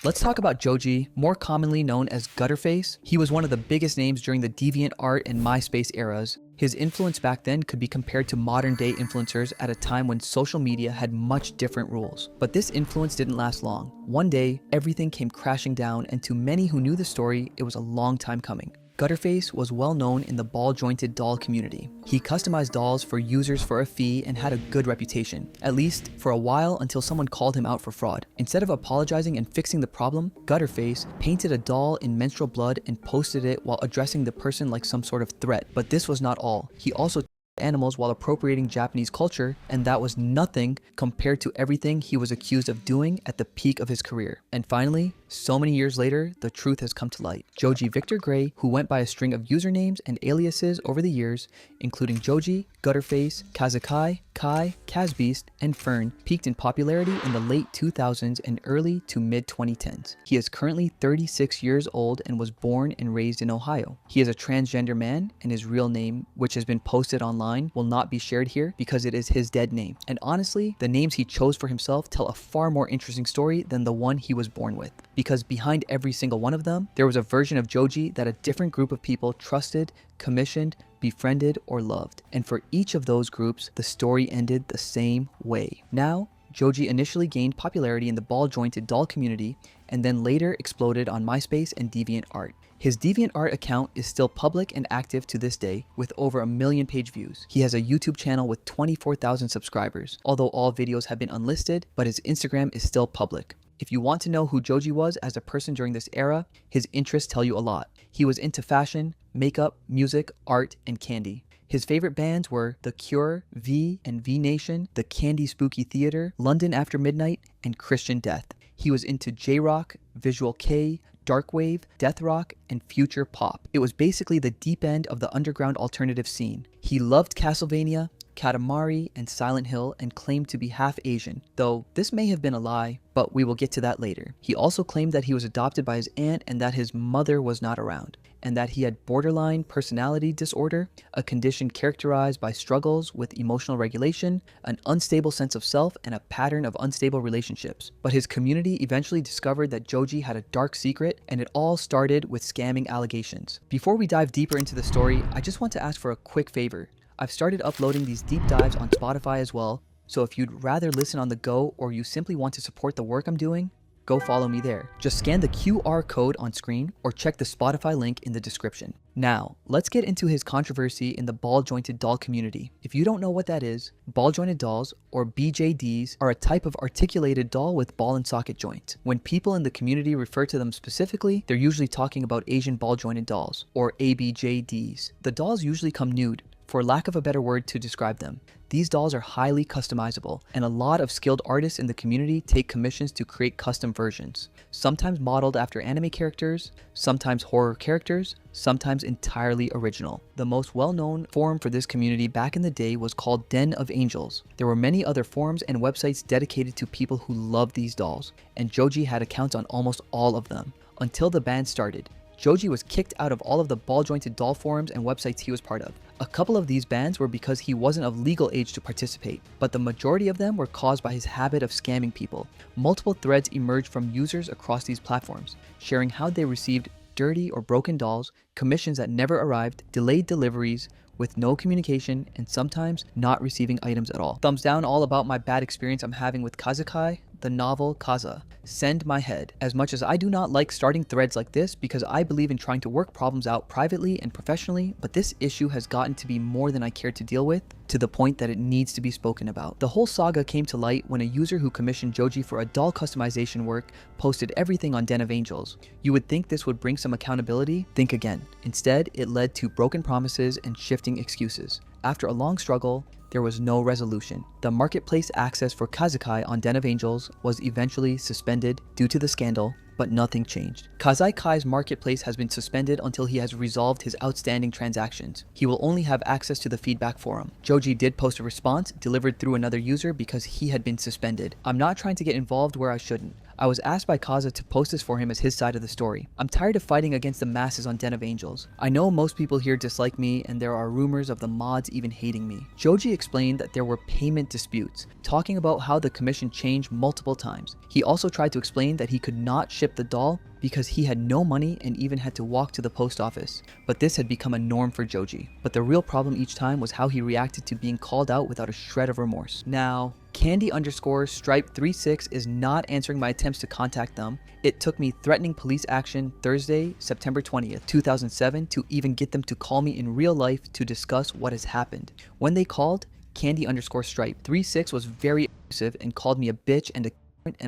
Let's talk about Joji, more commonly known as Gutterface. He was one of the biggest names during the DeviantArt and MySpace eras. His influence back then could be compared to modern day influencers at a time when social media had much different rules. But this influence didn't last long. One day, everything came crashing down, and to many who knew the story, it was a long time coming. Gutterface was well known in the ball-jointed doll community. He customized dolls for users for a fee and had a good reputation, at least for a while until someone called him out for fraud. Instead of apologizing and fixing the problem, Gutterface painted a doll in menstrual blood and posted it while addressing the person like some sort of threat. But this was not all. He also animals while appropriating Japanese culture, and that was nothing compared to everything he was accused of doing at the peak of his career. And finally, so many years later, the truth has come to light. Joji Victor Grey, who went by a string of usernames and aliases over the years, including Joji, Gutterface, Kazekai, Kai, Kazbeast, and Fern, peaked in popularity in the late 2000s and early to mid 2010s. He is currently 36 years old and was born and raised in Ohio. He is a transgender man, and his real name, which has been posted online, will not be shared here because it is his dead name. And honestly, the names he chose for himself tell a far more interesting story than the one he was born with. Because behind every single one of them, there was a version of Joji that a different group of people trusted, commissioned, befriended, or loved. And for each of those groups, the story ended the same way. Now, Joji initially gained popularity in the ball-jointed doll community and then later exploded on MySpace and DeviantArt. His DeviantArt account is still public and active to this day with over 1 million page views. He has a YouTube channel with 24,000 subscribers, although all videos have been unlisted, but his Instagram is still public. If you want to know who Joji was as a person during this era, his interests tell you a lot. He was into fashion, makeup, music, art, and candy. His favorite bands were The Cure, V and V Nation, The Candy Spooky Theater, London After Midnight, and Christian Death. He was into J-Rock, Visual K, Darkwave, Death Rock, and Future Pop. It was basically the deep end of the underground alternative scene. He loved Castlevania, Katamari, and Silent Hill, and claimed to be half Asian, though this may have been a lie, but we will get to that later. He also claimed that he was adopted by his aunt and that his mother was not around, and that he had borderline personality disorder, a condition characterized by struggles with emotional regulation, an unstable sense of self, and a pattern of unstable relationships. But his community eventually discovered that Joji had a dark secret, and it all started with scamming allegations. Before we dive deeper into the story, I just want to ask for a quick favor. I've started uploading these deep dives on Spotify as well, so if you'd rather listen on the go or you simply want to support the work I'm doing, go follow me there. Just scan the QR code on screen or check the Spotify link in the description. Now, let's get into his controversy in the ball-jointed doll community. If you don't know what that is, ball-jointed dolls, or BJDs, are a type of articulated doll with ball and socket joints. When people in the community refer to them specifically, they're usually talking about Asian ball-jointed dolls, or ABJDs. The dolls usually come nude, for lack of a better word to describe them. These dolls are highly customizable, and a lot of skilled artists in the community take commissions to create custom versions, sometimes modeled after anime characters, sometimes horror characters, sometimes entirely original. The most well-known forum for this community back in the day was called Den of Angels. There were many other forums and websites dedicated to people who loved these dolls, and Joji had accounts on almost all of them, until the ban started. Joji was kicked out of all of the ball-jointed doll forums and websites he was part of. A couple of these bans were because he wasn't of legal age to participate, but the majority of them were caused by his habit of scamming people. Multiple threads emerged from users across these platforms, sharing how they received dirty or broken dolls, commissions that never arrived, delayed deliveries, with no communication, and sometimes not receiving items at all. Thumbs down all about my bad experience I'm having with Kazekai, the novel Kaza. Send my head. As much as I do not like starting threads like this because I believe in trying to work problems out privately and professionally, but this issue has gotten to be more than I care to deal with, to the point that it needs to be spoken about. The whole saga came to light when a user who commissioned Joji for a doll customization work posted everything on Den of Angels. You would think this would bring some accountability? Think again. Instead, it led to broken promises and shifting excuses. After a long struggle, there was no resolution. The marketplace access for Kazekai on Den of Angels was eventually suspended due to the scandal, but nothing changed. Kazekai's marketplace has been suspended until he has resolved his outstanding transactions. He will only have access to the feedback forum. Joji did post a response delivered through another user because he had been suspended. I'm not trying to get involved where I shouldn't. I was asked by Kaza to post this for him as his side of the story. I'm tired of fighting against the masses on Den of Angels. I know most people here dislike me and there are rumors of the mods even hating me. Joji explained that there were payment disputes, talking about how the commission changed multiple times. He also tried to explain that he could not ship the doll because he had no money and even had to walk to the post office. But this had become a norm for Joji. But the real problem each time was how he reacted to being called out without a shred of remorse. Now, Candy_Stripe36 is not answering my attempts to contact them. It took me threatening police action Thursday, September 20th, 2007 to even get them to call me in real life to discuss what has happened. When they called, Candy_Stripe36 was very abusive and called me a bitch and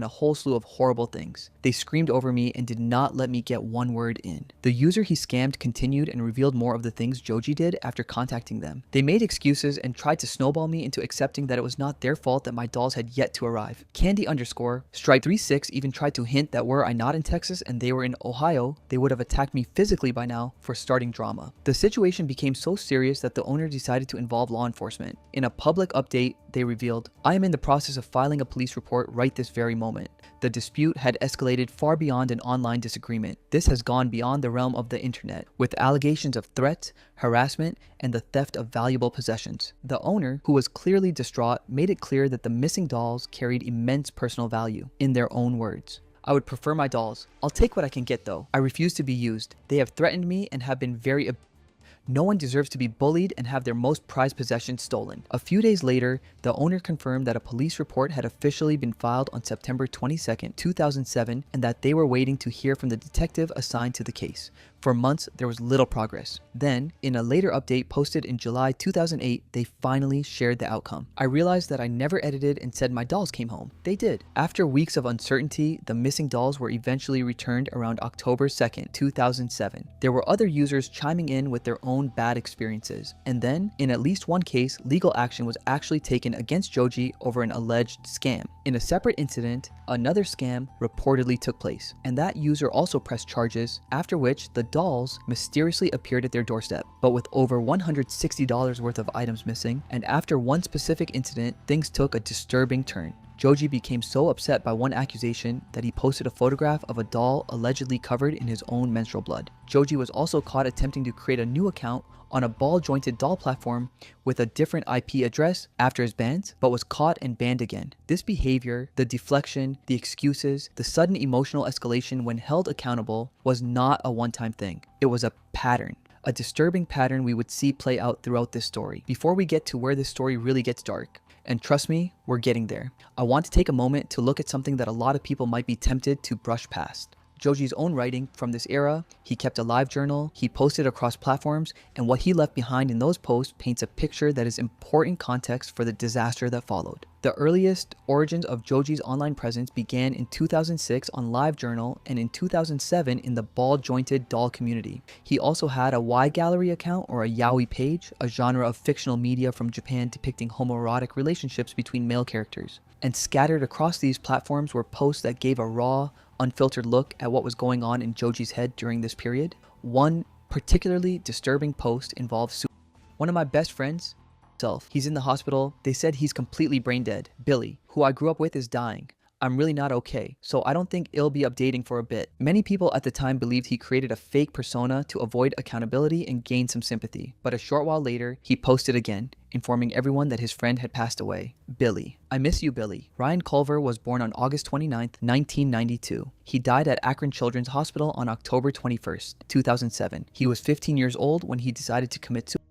a whole slew of horrible things. They screamed over me and did not let me get one word in. The user he scammed continued and revealed more of the things Joji did after contacting them. They made excuses and tried to snowball me into accepting that it was not their fault that my dolls had yet to arrive. Candy_Stripe36 even tried to hint that were I not in Texas and they were in Ohio, they would have attacked me physically by now for starting drama. The situation became so serious that the owner decided to involve law enforcement. In a public update, they revealed, "I am in the process of filing a police report right this very moment." The dispute had escalated far beyond an online disagreement. This has gone beyond the realm of the internet, with allegations of threats, harassment, and the theft of valuable possessions. The owner, who was clearly distraught, made it clear that the missing dolls carried immense personal value. In their own words, "I would prefer my dolls. I'll take what I can get though. I refuse to be used. They have threatened me and have been very No one deserves to be bullied and have their most prized possessions stolen." A few days later, the owner confirmed that a police report had officially been filed on September 22nd, 2007, and that they were waiting to hear from the detective assigned to the case. For months, there was little progress. Then, in a later update posted in July 2008, they finally shared the outcome. "I realized that I never edited and said my dolls came home. They did." After weeks of uncertainty, the missing dolls were eventually returned around October 2nd, 2007. There were other users chiming in with their own bad experiences. And then, in at least one case, legal action was actually taken against Joji over an alleged scam. In a separate incident, another scam reportedly took place, and that user also pressed charges, after which the dolls mysteriously appeared at their doorstep, but with over $160 worth of items missing. And after one specific incident, things took a disturbing turn. Joji became so upset by one accusation that he posted a photograph of a doll allegedly covered in his own menstrual blood. Joji was also caught attempting to create a new account on a ball-jointed doll platform with a different IP address after his bans, but was caught and banned again. This behavior, the deflection, the excuses, the sudden emotional escalation when held accountable was not a one-time thing. It was a pattern. A disturbing pattern we would see play out throughout this story. Before we get to where this story really gets dark, and trust me, we're getting there, I want to take a moment to look at something that a lot of people might be tempted to brush past. Joji's own writing from this era. He kept a LiveJournal, he posted across platforms, and what he left behind in those posts paints a picture that is important context for the disaster that followed. The earliest origins of Joji's online presence began in 2006 on LiveJournal and in 2007 in the ball-jointed doll community. He also had a Y Gallery account or a yaoi page, a genre of fictional media from Japan depicting homoerotic relationships between male characters. And scattered across these platforms were posts that gave a raw, unfiltered look at what was going on in Joji's head during this period. One particularly disturbing post involved one of my best friends. He's in the hospital. They said he's completely brain dead. Billy, who I grew up with, is dying. I'm really not okay, so I don't think it'll be updating for a bit. Many people at the time believed he created a fake persona to avoid accountability and gain some sympathy. But a short while later, he posted again, informing everyone that his friend had passed away. Billy. I miss you, Billy. Ryan Culver was born on August 29th, 1992. He died at Akron Children's Hospital on October 21st, 2007. He was 15 years old when he decided to commit suicide.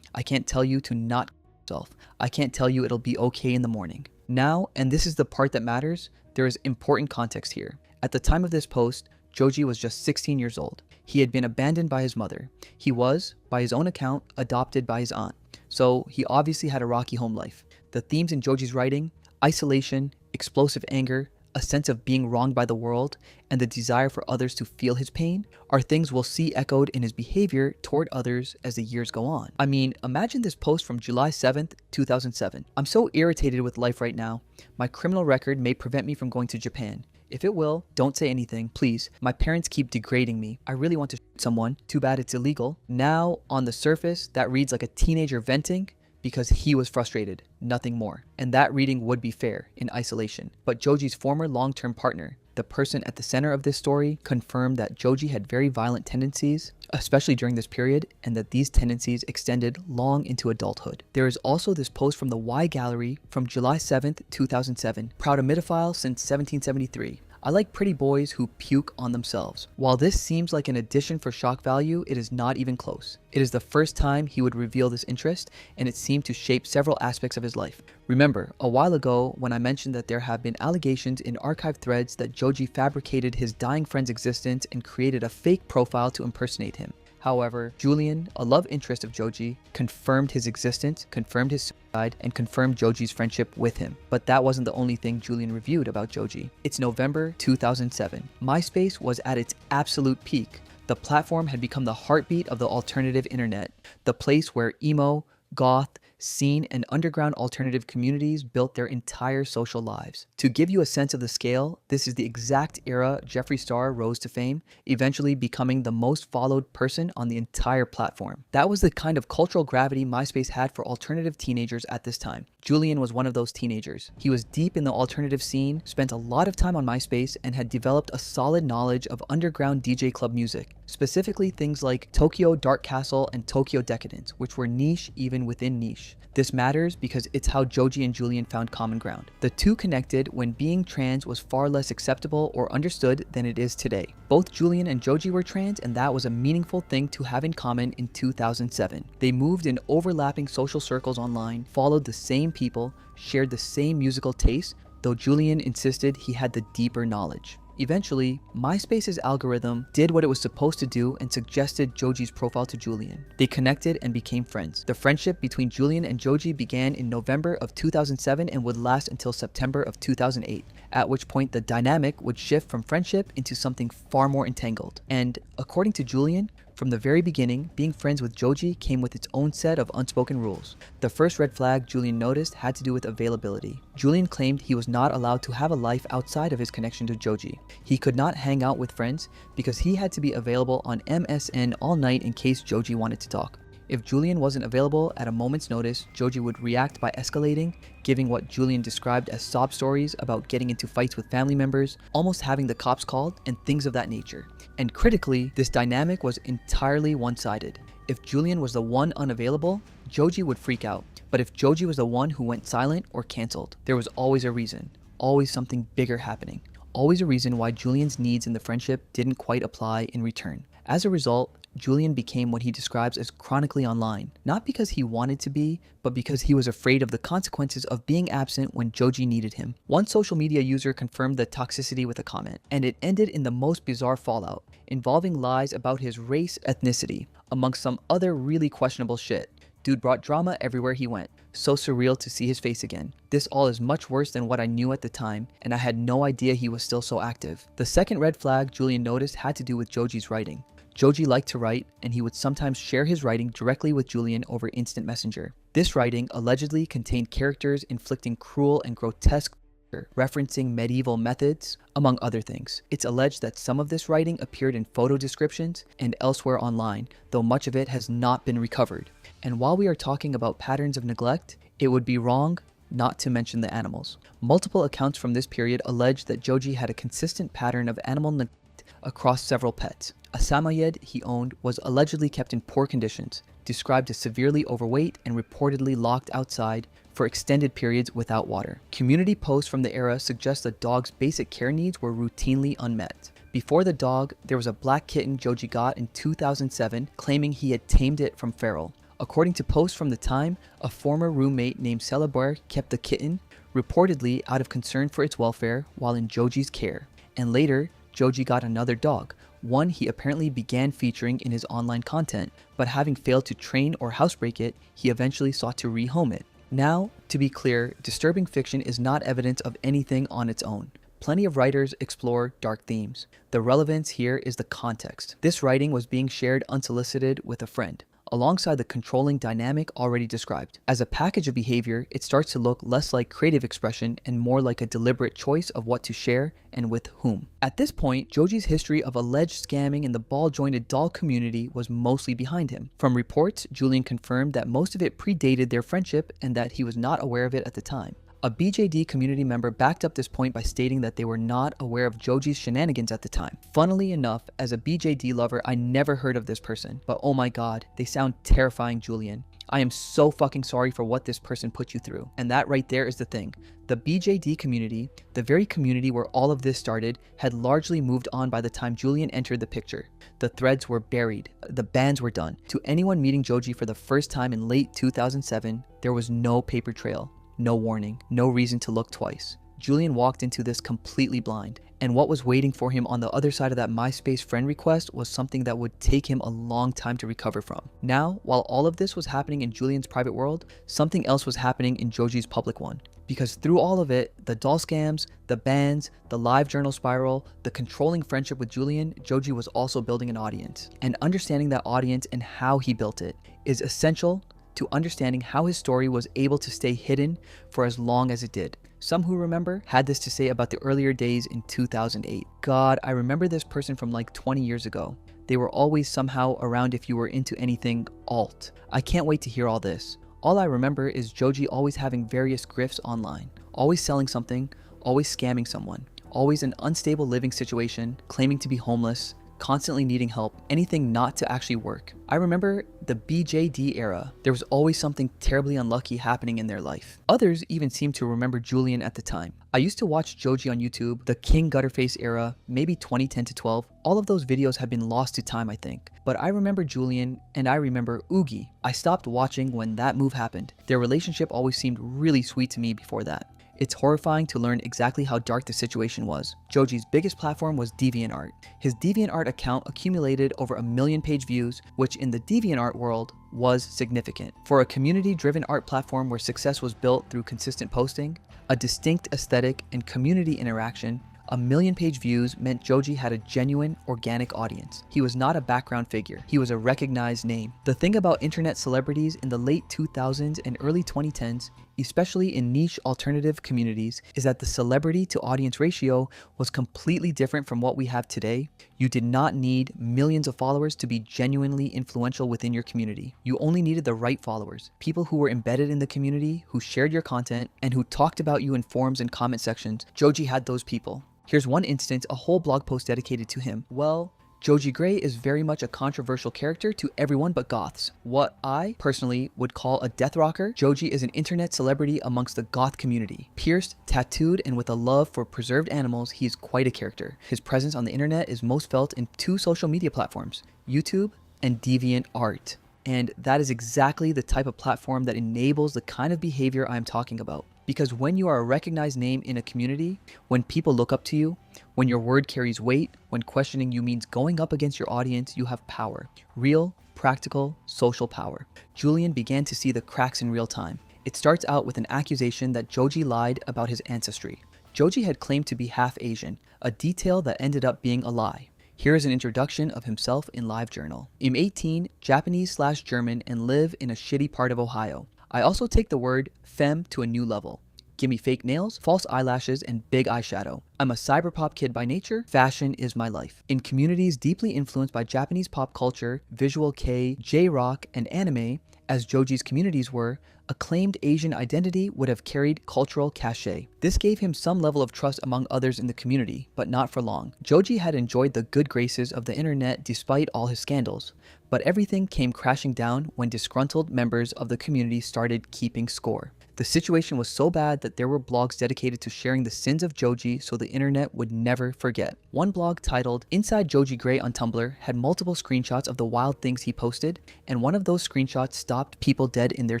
I can't tell you to not yourself. I can't tell you it'll be okay in the morning. Now, and this is the part that matters, there is important context here. At the time of this post, Joji was just 16 years old. He had been abandoned by his mother. He was, by his own account, adopted by his aunt. So he obviously had a rocky home life. The themes in Joji's writing, isolation, explosive anger, a sense of being wronged by the world, and the desire for others to feel his pain, are things we'll see echoed in his behavior toward others as the years go on. I mean, imagine this post from July 7th, 2007. I'm so irritated with life right now. My criminal record may prevent me from going to Japan. If it will, don't say anything, please. My parents keep degrading me. I really want to shoot someone. Too bad it's illegal. Now, on the surface, that reads like a teenager venting because he was frustrated, nothing more. And that reading would be fair in isolation. But Joji's former long-term partner, the person at the center of this story, confirmed that Joji had very violent tendencies, especially during this period, and that these tendencies extended long into adulthood. There is also this post from the Y Gallery from July 7th, 2007, proud ometophile since 1773. I like pretty boys who puke on themselves. While this seems like an addition for shock value, it is not even close. It is the first time he would reveal this interest, and it seemed to shape several aspects of his life. Remember, a while ago when I mentioned that there have been allegations in archive threads that Joji fabricated his dying friend's existence and created a fake profile to impersonate him. However, Julian, a love interest of Joji, confirmed his existence, confirmed his suicide, and confirmed Joji's friendship with him. But that wasn't the only thing Julian reviewed about Joji. It's November 2007. MySpace was at its absolute peak. The platform had become the heartbeat of the alternative internet, the place where emo, goth, scene, and underground alternative communities built their entire social lives. To give you a sense of the scale, this is the exact era Jeffree Star rose to fame, eventually becoming the most followed person on the entire platform. That was the kind of cultural gravity MySpace had for alternative teenagers at this time. Julian was one of those teenagers. He was deep in the alternative scene, spent a lot of time on MySpace, and had developed a solid knowledge of underground DJ club music, specifically things like Tokyo Dark Castle and Tokyo Decadence, which were niche even within niche. This matters because it's how Joji and Julian found common ground. The two connected when being trans was far less acceptable or understood than it is today. Both Julian and Joji were trans, and that was a meaningful thing to have in common in 2007. They moved in overlapping social circles online, followed the same people, shared the same musical tastes, though Julian insisted he had the deeper knowledge. Eventually, MySpace's algorithm did what it was supposed to do and suggested Joji's profile to Julian. They connected and became friends. The friendship between Julian and Joji began in November of 2007 and would last until September of 2008, at which point the dynamic would shift from friendship into something far more entangled. And according to Julian, from the very beginning, being friends with Joji came with its own set of unspoken rules. The first red flag Julian noticed had to do with availability. Julian claimed he was not allowed to have a life outside of his connection to Joji. He could not hang out with friends because he had to be available on MSN all night in case Joji wanted to talk. If Julian wasn't available at a moment's notice, Joji would react by escalating, giving what Julian described as sob stories about getting into fights with family members, almost having the cops called, and things of that nature. And critically, this dynamic was entirely one-sided. If Julian was the one unavailable, Joji would freak out. But if Joji was the one who went silent or cancelled, there was always a reason, always something bigger happening, always a reason why Julian's needs in the friendship didn't quite apply in return. As a result, Julian became what he describes as chronically online, not because he wanted to be, but because he was afraid of the consequences of being absent when Joji needed him. One social media user confirmed the toxicity with a comment, and it ended in the most bizarre fallout, involving lies about his race, ethnicity, amongst some other really questionable shit. Dude brought drama everywhere he went. So surreal to see his face again. This all is much worse than what I knew at the time, and I had no idea he was still so active. The second red flag Julian noticed had to do with Joji's writing. Joji liked to write, and he would sometimes share his writing directly with Julian over instant messenger. This writing allegedly contained characters inflicting cruel and grotesque torture, referencing medieval methods, among other things. It's alleged that some of this writing appeared in photo descriptions and elsewhere online, though much of it has not been recovered. And while we are talking about patterns of neglect, it would be wrong not to mention the animals. Multiple accounts from this period allege that Joji had a consistent pattern of animal neglect across several pets. A Samoyed he owned was allegedly kept in poor conditions, described as severely overweight and reportedly locked outside for extended periods without water. Community posts from the era suggest the dog's basic care needs were routinely unmet. Before the dog, there was a black kitten Joji got in 2007, claiming he had tamed it from feral. According to posts from the time, a former roommate named Celebar kept the kitten, reportedly out of concern for its welfare, while in Joji's care. And later, Joji got another dog, one he apparently began featuring in his online content, but having failed to train or housebreak it, he eventually sought to rehome it. Now, to be clear, disturbing fiction is not evidence of anything on its own. Plenty of writers explore dark themes. The relevance here is the context. This writing was being shared unsolicited with a friend, alongside the controlling dynamic already described. As a package of behavior, it starts to look less like creative expression and more like a deliberate choice of what to share and with whom. At this point, Joji's history of alleged scamming in the ball-jointed doll community was mostly behind him. From reports, Julian confirmed that most of it predated their friendship and that he was not aware of it at the time. A BJD community member backed up this point by stating that they were not aware of Joji's shenanigans at the time. Funnily enough, as a BJD lover, I never heard of this person, but oh my god, they sound terrifying, Julian. I am so fucking sorry for what this person put you through. And that right there is the thing. The BJD community, the very community where all of this started, had largely moved on by the time Julian entered the picture. The threads were buried. The bans were done. To anyone meeting Joji for the first time in late 2007, there was no paper trail, no warning, no reason to look twice. Julian walked into this completely blind, and what was waiting for him on the other side of that MySpace friend request was something that would take him a long time to recover from. Now, while all of this was happening in Julian's private world, something else was happening in Joji's public one. Because through all of it, the doll scams, the bans, the LiveJournal spiral, the controlling friendship with Julian, Joji was also building an audience. And understanding that audience and how he built it is essential to understanding how his story was able to stay hidden for as long as it did. Some who remember had this to say about the earlier days in 2008. God, I remember this person from like 20 years ago. They were always somehow around if you were into anything alt. I can't wait to hear all this. All I remember is Joji always having various grifts online, always selling something, always scamming someone, always an unstable living situation, claiming to be homeless, constantly needing help, anything not to actually work. I remember the BJD era. There was always something terribly unlucky happening in their life. Others even seem to remember Julian at the time. I used to watch Joji on YouTube, the King Gutterface era, maybe 2010 to 12. All of those videos have been lost to time, I think. But I remember Julian, and I remember Oogie. I stopped watching when that move happened. Their relationship always seemed really sweet to me before that. It's horrifying to learn exactly how dark the situation was. Joji's biggest platform was DeviantArt. His DeviantArt account accumulated over 1 million page views, which in the DeviantArt world was significant. For a community-driven art platform where success was built through consistent posting, a distinct aesthetic, and community interaction, 1 million page views meant Joji had a genuine, organic audience. He was not a background figure. He was a recognized name. The thing about internet celebrities in the late 2000s and early 2010s, especially in niche alternative communities, is that the celebrity to audience ratio was completely different from what we have today. You did not need millions of followers to be genuinely influential within your community. You only needed the right followers, people who were embedded in the community, who shared your content, and who talked about you in forums and comment sections. Joji had those people. Here's one instance, a whole blog post dedicated to him. Well, Joji Grey is very much a controversial character to everyone but goths. What I personally would call a death rocker, Joji is an internet celebrity amongst the goth community. Pierced, tattooed, and with a love for preserved animals, he is quite a character. His presence on the internet is most felt in 2 social media platforms, YouTube and DeviantArt. And that is exactly the type of platform that enables the kind of behavior I'm talking about. Because when you are a recognized name in a community, when people look up to you, when your word carries weight, when questioning you means going up against your audience, you have power. Real, practical, social power. Julian began to see the cracks in real time. It starts out with an accusation that Joji lied about his ancestry. Joji had claimed to be half Asian, a detail that ended up being a lie. Here is an introduction of himself in LiveJournal. I'm 18, Japanese/German, and live in a shitty part of Ohio. I also take the word femme to a new level. Give me fake nails, false eyelashes, and big eyeshadow. I'm a cyberpop kid by nature. Fashion is my life. In communities deeply influenced by Japanese pop culture, visual kei, J-rock, and anime, as Joji's communities were, a claimed Asian identity would have carried cultural cachet. This gave him some level of trust among others in the community, but not for long. Joji had enjoyed the good graces of the internet despite all his scandals, but everything came crashing down when disgruntled members of the community started keeping score. The situation was so bad that there were blogs dedicated to sharing the sins of Joji so the internet would never forget. One blog titled Inside Joji Grey on Tumblr had multiple screenshots of the wild things he posted, and one of those screenshots stopped people dead in their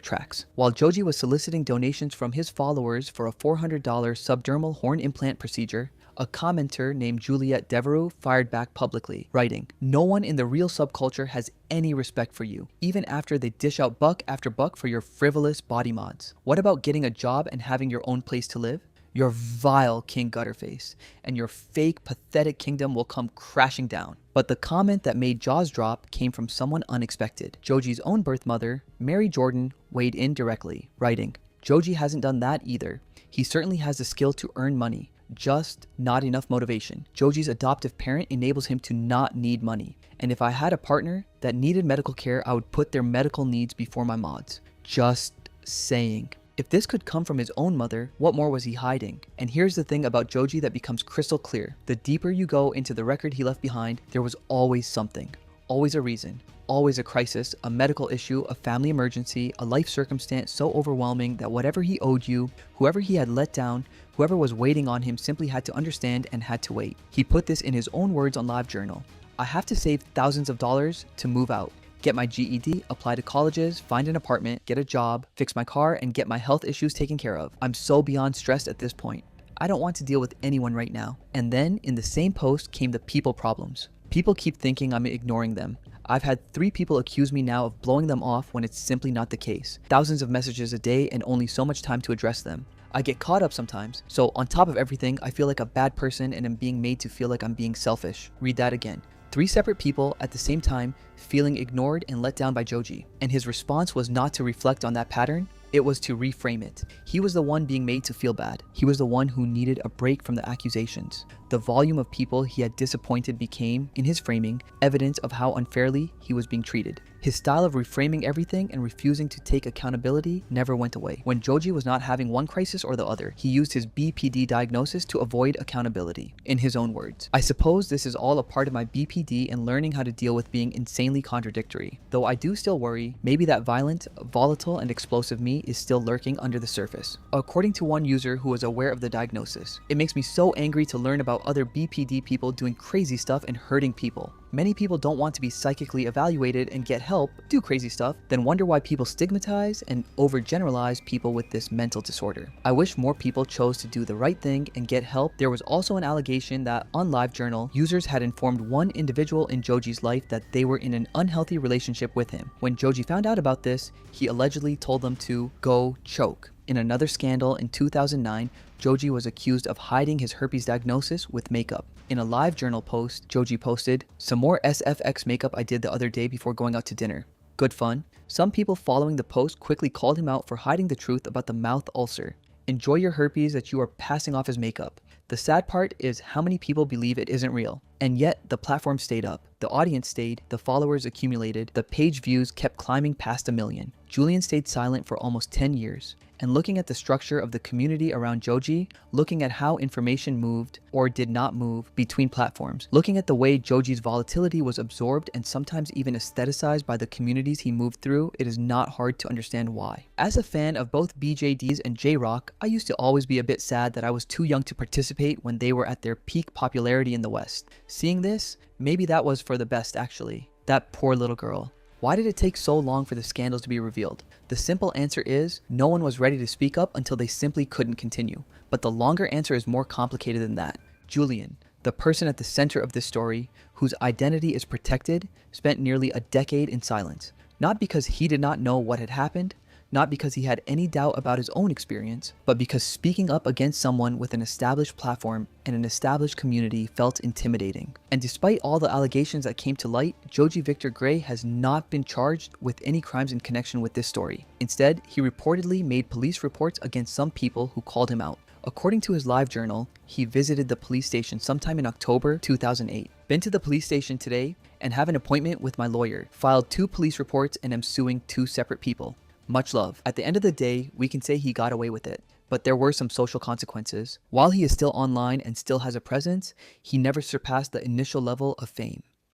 tracks. While Joji was soliciting donations from his followers for a $400 subdermal horn implant procedure, a commenter named Juliet Devereux fired back publicly, writing, "No one in the real subculture has any respect for you, even after they dish out buck after buck for your frivolous body mods. What about getting a job and having your own place to live? Your vile King Gutterface, and your fake, pathetic kingdom will come crashing down." But the comment that made jaws drop came from someone unexpected. Joji's own birth mother, Mary Jordan, weighed in directly, writing, "Joji hasn't done that either. He certainly has the skill to earn money. Just not enough motivation. Joji's adoptive parent enables him to not need money. And if I had a partner that needed medical care, I would put their medical needs before my mods. Just saying." If this could come from his own mother, what more was he hiding? And here's the thing about Joji that becomes crystal clear. The deeper you go into the record he left behind, there was always something. Always a reason. Always a crisis, a medical issue, a family emergency, a life circumstance so overwhelming that whatever he owed you, whoever he had let down, whoever was waiting on him simply had to understand and had to wait. He put this in his own words on LiveJournal. I have to save thousands of dollars to move out. Get my GED, apply to colleges, find an apartment, get a job, fix my car, and get my health issues taken care of. I'm so beyond stressed at this point. I don't want to deal with anyone right now. And then, in the same post came the people problems. People keep thinking I'm ignoring them. I've had 3 people accuse me now of blowing them off when it's simply not the case. Thousands of messages a day and only so much time to address them. I get caught up sometimes, so on top of everything, I feel like a bad person and am being made to feel like I'm being selfish. Read that again. 3 separate people at the same time feeling ignored and let down by Joji. And his response was not to reflect on that pattern, it was to reframe it. He was the one being made to feel bad. He was the one who needed a break from the accusations. The volume of people he had disappointed became, in his framing, evidence of how unfairly he was being treated. His style of reframing everything and refusing to take accountability never went away. When Joji was not having one crisis or the other, he used his BPD diagnosis to avoid accountability. In his own words, I suppose this is all a part of my BPD and learning how to deal with being insanely contradictory. Though I do still worry, maybe that violent, volatile, and explosive me is still lurking under the surface. According to one user who was aware of the diagnosis, it makes me so angry to learn about other BPD people doing crazy stuff and hurting people. Many people don't want to be psychically evaluated and get help, do crazy stuff, then wonder why people stigmatize and overgeneralize people with this mental disorder. I wish more people chose to do the right thing and get help. There was also an allegation that on LiveJournal, users had informed one individual in Joji's life that they were in an unhealthy relationship with him. When Joji found out about this, he allegedly told them to go choke. In another scandal in 2009, Joji was accused of hiding his herpes diagnosis with makeup. In a LiveJournal post, Joji posted, "Some more SFX makeup I did the other day before going out to dinner. Good fun." Some people following the post quickly called him out for hiding the truth about the mouth ulcer. Enjoy your herpes that you are passing off as makeup. The sad part is how many people believe it isn't real. And yet, the platform stayed up. The audience stayed, the followers accumulated, the page views kept climbing past 1 million. Julian stayed silent for almost 10 years. And looking at the structure of the community around Joji, looking at how information moved or did not move between platforms, looking at the way Joji's volatility was absorbed and sometimes even aestheticized by the communities he moved through, it is not hard to understand why. As a fan of both BJDs and J-Rock, I used to always be a bit sad that I was too young to participate when they were at their peak popularity in the West. Seeing this, maybe that was for the best actually. That poor little girl. Why did it take so long for the scandals to be revealed? The simple answer is, no one was ready to speak up until they simply couldn't continue. But the longer answer is more complicated than that. Julian, the person at the center of this story, whose identity is protected, spent nearly a decade in silence. Not because he did not know what had happened, not because he had any doubt about his own experience, but because speaking up against someone with an established platform and an established community felt intimidating. And despite all the allegations that came to light, Joji Victor Gray has not been charged with any crimes in connection with this story. Instead, he reportedly made police reports against some people who called him out. According to his LiveJournal, he visited the police station sometime in October 2008. Been to the police station today and have an appointment with my lawyer. Filed 2 police reports and am suing 2 separate people. Much love. At the end of the day, we can say he got away with it, but there were some social consequences. While he is still online and still has a presence, he never surpassed the initial level of fame.